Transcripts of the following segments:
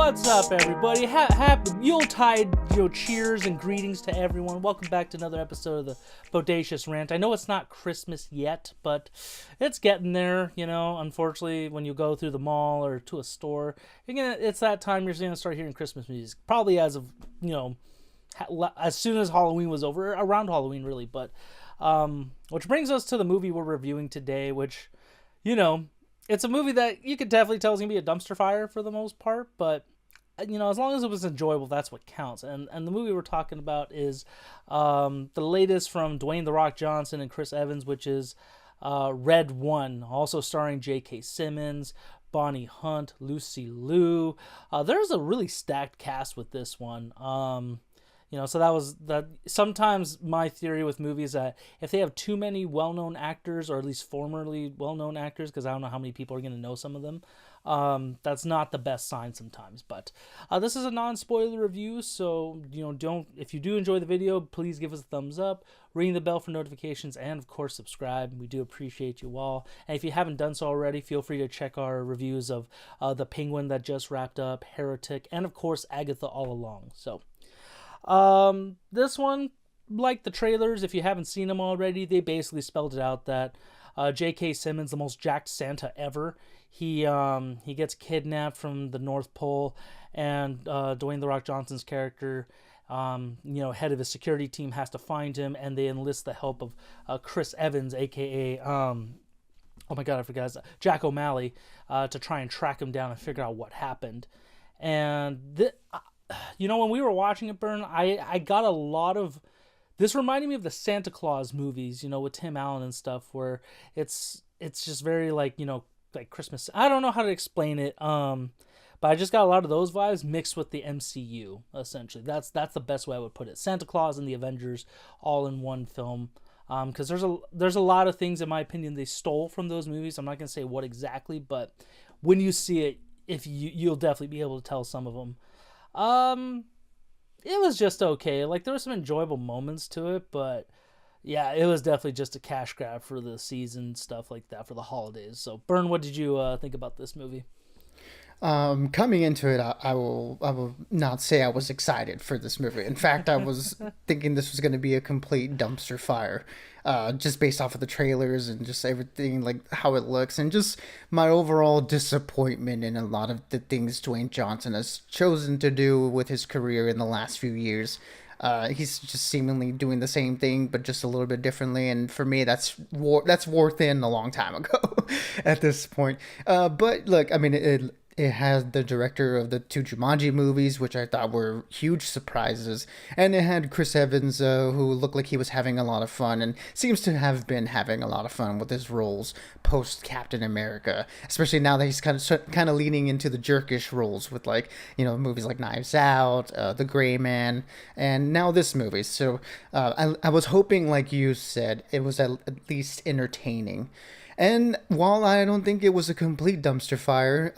What's up, everybody? Happy Yuletide, cheers and greetings to everyone. Welcome back to another episode of the Bodacious Rant. I know it's not Christmas yet, but it's getting there. Unfortunately, when you go through the mall or to a store, it's that time you're gonna start hearing Christmas music. Probably as of as soon as Halloween was over, around Halloween, really. But which brings us to the movie we're reviewing today, which it's a movie that you could definitely tell is going to be a dumpster fire for the most part, but, as long as it was enjoyable, that's what counts. And the movie we're talking about is the latest from Dwayne "The Rock" Johnson and Chris Evans, which is Red One, also starring J.K. Simmons, Bonnie Hunt, Lucy Liu. There's a really stacked cast with this one. So that was that. Sometimes my theory with movies that if they have too many well-known actors, or at least formerly well-known actors, because I don't know how many people are going to know some of them, that's not the best sign sometimes. But this is a non-spoiler review, so if you do enjoy the video, please give us a thumbs up, ring the bell for notifications, and of course subscribe. We do appreciate you all. And if you haven't done so already, feel free to check our reviews of The Penguin that just wrapped up, Heretic, and of course Agatha All Along. So. This one, like the trailers, if you haven't seen them already, they basically spelled it out that J.K. Simmons, the most jacked Santa ever, he gets kidnapped from the North Pole, and Dwayne "The Rock" Johnson's character, head of his security team, has to find him, and they enlist the help of Chris Evans, aka oh my god, I forgot, Jack O'Malley, to try and track him down and figure out what happened. And when we were watching it, Bern, I got a lot of... This reminded me of the Santa Claus movies, with Tim Allen and stuff, where it's just very like Christmas. I don't know how to explain it, but I just got a lot of those vibes mixed with the MCU, essentially. That's the best way I would put it. Santa Claus and the Avengers all in one film. Because there's a lot of things, in my opinion, they stole from those movies. I'm not going to say what exactly, but when you see it, you'll definitely be able to tell some of them. It was just okay. Like, there were some enjoyable moments to it, but yeah, it was definitely just a cash grab for the season, stuff like that, for the holidays. So, Bern, what did you think about this movie? Coming into it, I will not say I was excited for this movie. In fact, I was thinking this was going to be a complete dumpster fire, just based off of the trailers and just everything, like how it looks, and just my overall disappointment in a lot of the things Dwayne Johnson has chosen to do with his career in the last few years. He's just seemingly doing the same thing, but just a little bit differently. And for me, that's wore thin a long time ago at this point. But look, I mean, it had the director of the two Jumanji movies, which I thought were huge surprises. And it had Chris Evans, who looked like he was having a lot of fun and seems to have been having a lot of fun with his roles post Captain America, especially now that he's kind of leaning into the jerkish roles with movies like Knives Out, The Gray Man, and now this movie. So I was hoping, like you said, it was at least entertaining. And while I don't think it was a complete dumpster fire,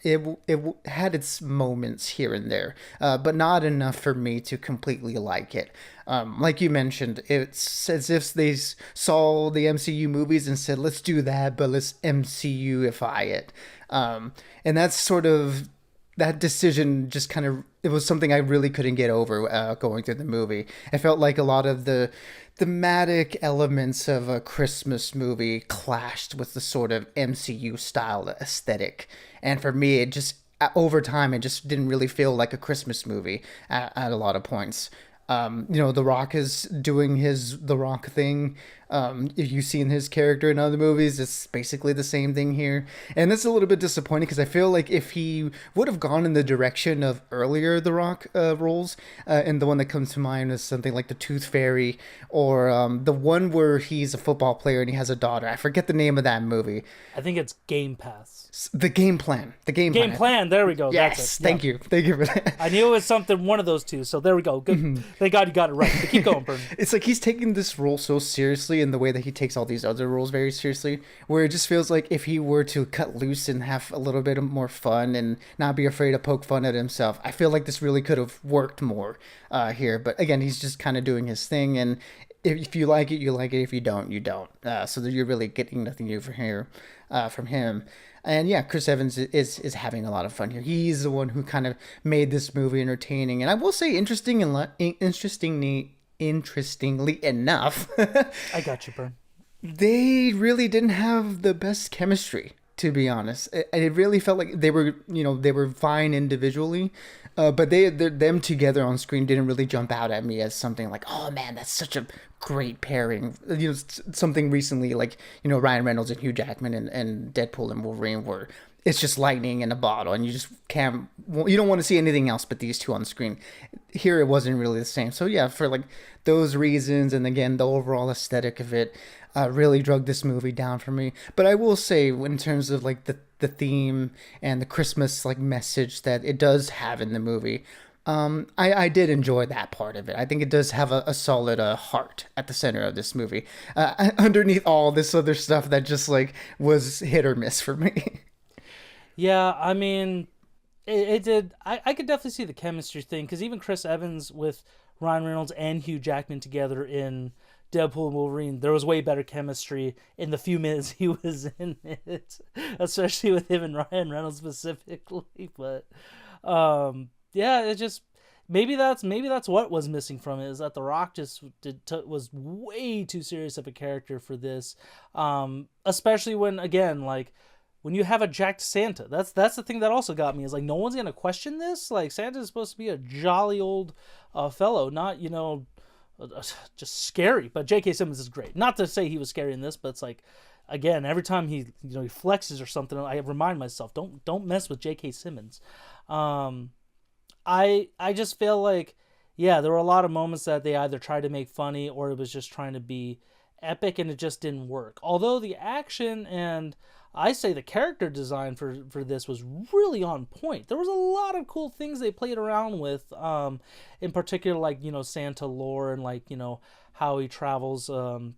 it had its moments here and there, but not enough for me to completely like it. Like you mentioned, it's as if they saw the MCU movies and said, let's do that, but let's MCU-ify it. And that's sort of... That decision just kind of... It was something I really couldn't get over going through the movie. I felt like a lot of the thematic elements of a Christmas movie clashed with the sort of MCU style aesthetic. And for me, it just... Over time, it just didn't really feel like a Christmas movie at a lot of points. The Rock is doing his The Rock thing. If you've seen his character in other movies, it's basically the same thing here. And it's a little bit disappointing because I feel like if he would have gone in the direction of earlier The Rock roles, and the one that comes to mind is something like The Tooth Fairy, or the one where he's a football player and he has a daughter. I forget the name of that movie. I think it's Game Pass. The Game Plan. The Game Plan. Game Plan. There we go. Yes. That's it. Thank you. Thank you for that. I knew it was one of those two. So there we go. Good. Mm-hmm. Thank God you got it right. But keep going, Bern. It's like he's taking this role so seriously in the way that he takes all these other roles very seriously, where it just feels like if he were to cut loose and have a little bit more fun and not be afraid to poke fun at himself, I feel like this really could have worked more here. But again, he's just kind of doing his thing, and if you like it, you like it. If you don't, you don't. So that you're really getting nothing new from here, from him. And yeah, Chris Evans is having a lot of fun here. He's the one who kind of made this movie entertaining, and I will say interestingly enough, I got you, Bern. they really didn't have the best chemistry, to be honest. It really felt like they were, they were fine individually, but them together on screen didn't really jump out at me as something like, oh man, that's such a great pairing. Something recently like, Ryan Reynolds and Hugh Jackman and Deadpool and Wolverine were. It's just lightning in a bottle, and you just can't. You don't want to see anything else but these two on screen. Here, it wasn't really the same. So yeah, for like those reasons, and again, the overall aesthetic of it, really drug this movie down for me. But I will say, in terms of like the theme and the Christmas like message that it does have in the movie, I did enjoy that part of it. I think it does have a solid heart at the center of this movie, underneath all this other stuff that just like was hit or miss for me. Yeah, I mean, it did. I could definitely see the chemistry thing because even Chris Evans with Ryan Reynolds and Hugh Jackman together in Deadpool and Wolverine, there was way better chemistry in the few minutes he was in it, especially with him and Ryan Reynolds specifically. But yeah, it just maybe that's what was missing from it is that The Rock just was way too serious of a character for this, especially when again like when you have a jacked Santa. That's the thing that also got me is like no one's gonna question this. Like Santa is supposed to be a jolly old fellow, not just scary. But J.K. Simmons is great. Not to say he was scary in this, but it's like again every time he he flexes or something, I remind myself don't mess with J.K. Simmons. I just feel like yeah there were a lot of moments that they either tried to make funny or it was just trying to be epic and it just didn't work. Although the action and I say the character design for this was really on point. There was a lot of cool things they played around with, in particular, like, Santa lore and, like, how he travels, on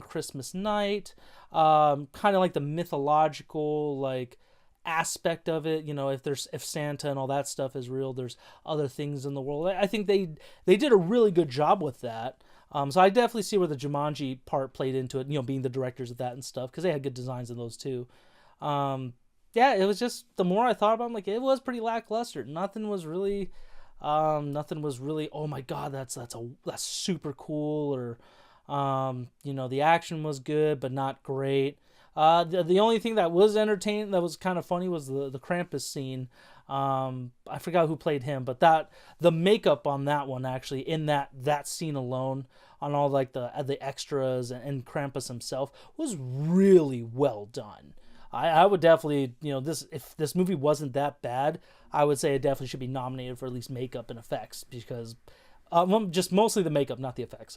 Christmas night. Kind of like the mythological, like, aspect of it. If Santa and all that stuff is real, there's other things in the world. I think they did a really good job with that. So I definitely see where the Jumanji part played into it, being the directors of that and stuff, because they had good designs in those too. Yeah, it was just, the more I thought about it, I'm like, it was pretty lackluster. Nothing was really, oh my God, that's super cool, or, the action was good, but not great. The only thing that was entertaining, that was kind of funny, was the Krampus scene. I forgot who played him, but the makeup on that one, actually, in that scene alone, on all like the extras and Krampus himself, was really well done. I would definitely, if this movie wasn't that bad, I would say it definitely should be nominated for at least makeup and effects, because just mostly the makeup, not the effects.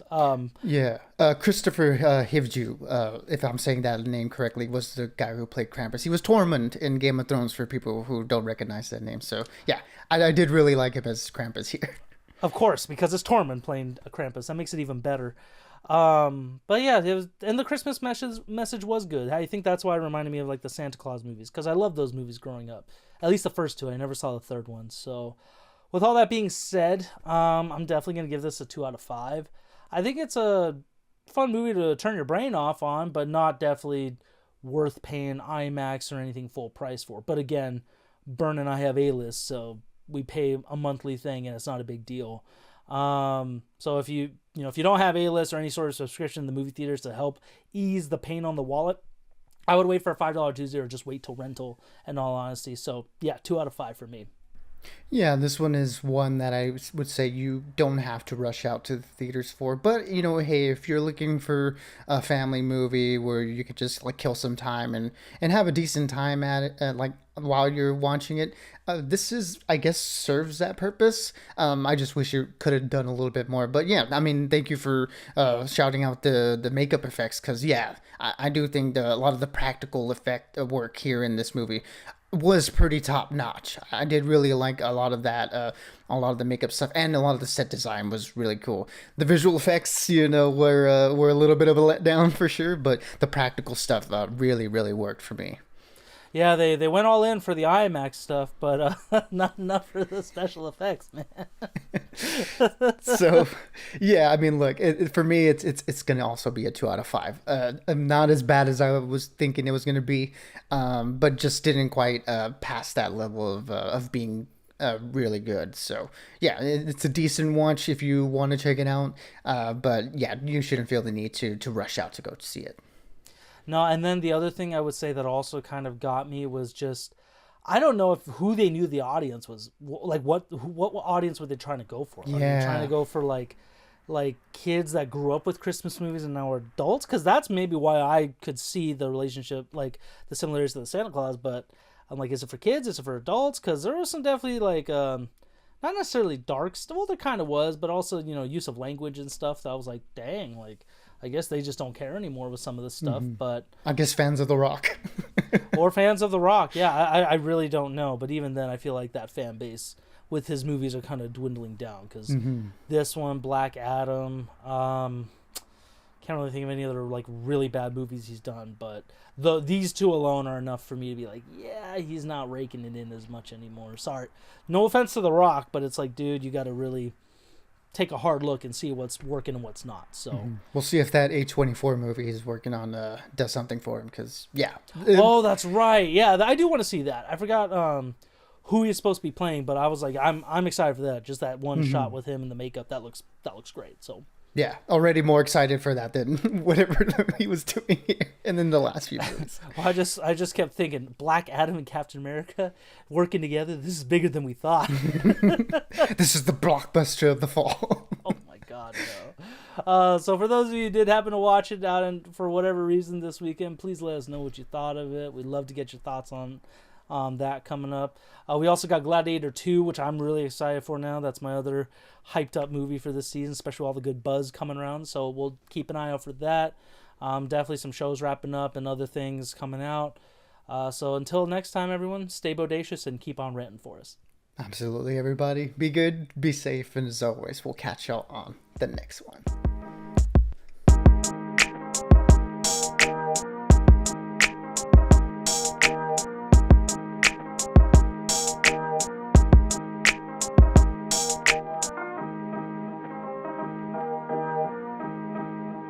Yeah, Christopher Hivju, if I'm saying that name correctly, was the guy who played Krampus. He was Tormund in Game of Thrones, for people who don't recognize that name. So yeah, I did really like him as Krampus here. Of course, because it's Tormund playing a Krampus. That makes it even better. But yeah, it was, and the Christmas message was good. I think that's why it reminded me of like the Santa Claus movies, because I loved those movies growing up. At least the first two. I never saw the third one. So, with all that being said, I'm definitely gonna give this a 2 out of 5. I think it's a fun movie to turn your brain off on, but not definitely worth paying IMAX or anything full price for. But again, Bern and I have A-list, so we pay a monthly thing, and it's not a big deal. So if you don't have A-list or any sort of subscription in the movie theaters to help ease the pain on the wallet, I would wait for a $5 Tuesday or just wait till rental, in all honesty. So yeah, 2 out of 5 for me. Yeah, this one is one that I would say you don't have to rush out to the theaters for. But, hey, if you're looking for a family movie where you could just like kill some time and have a decent time at it, like while you're watching it, this is, I guess, serves that purpose. I just wish you could have done a little bit more. But yeah, I mean, thank you for shouting out the makeup effects, because yeah, I do think a lot of the practical effect work here in this movie was pretty top notch. I did really like a lot of that, a lot of the makeup stuff, and a lot of the set design was really cool. The visual effects, were a little bit of a letdown for sure, but the practical stuff really, really worked for me. Yeah, they went all in for the IMAX stuff, but not enough for the special effects, man. So, yeah, I mean, look, for me, it's gonna also be a 2 out of 5. Not as bad as I was thinking it was gonna be, but just didn't quite pass that level of being really good. So, yeah, it's a decent watch if you want to check it out. But yeah, you shouldn't feel the need to rush out to go see it. No, and then the other thing I would say that also kind of got me was just I don't know if who they knew the audience was like what audience were they trying to go for? Are they trying to Yeah. go for like kids that grew up with Christmas movies and now are adults? Because that's maybe why I could see the relationship, like the similarities to the Santa Claus. But I'm like, is it for kids? Is it for adults? Because there was some definitely like not necessarily dark stuff. Well, there kind of was, but also use of language and stuff. That I was like, dang, like I guess they just don't care anymore with some of this stuff. But I guess fans of The Rock. or fans of The Rock, yeah, I really don't know. But even then, I feel like that fan base with his movies are kind of dwindling down because this one, Black Adam, can't really think of any other like really bad movies he's done. But these two alone are enough for me to be like, yeah, he's not raking it in as much anymore. Sorry, no offense to The Rock, but it's like, dude, you got to really take a hard look and see what's working and what's not. So We'll see if that A24 movie he's working on does something for him. Because yeah, oh, that's right. Yeah, I do want to see that. I forgot who he's supposed to be playing, but I was like, I'm excited for that. Just that one shot with him in the makeup that looks great. So yeah, already more excited for that than whatever he was doing here, and then the last few movies. well, I just kept thinking Black Adam and Captain America working together. This is bigger than we thought. This is the blockbuster of the fall. Oh my god, no. So for those of you who did happen to watch it out and for whatever reason this weekend, please let us know what you thought of it. We'd love to get your thoughts on that coming up. We also got Gladiator 2, which I'm really excited for now. That's my other hyped up movie for this season, especially with all the good buzz coming around. So we'll keep an eye out for that. Definitely some shows wrapping up and other things coming out. So until next time, everyone, stay bodacious and keep on ranting for us. Absolutely, everybody. Be good, be safe, and as always, we'll catch y'all on the next one.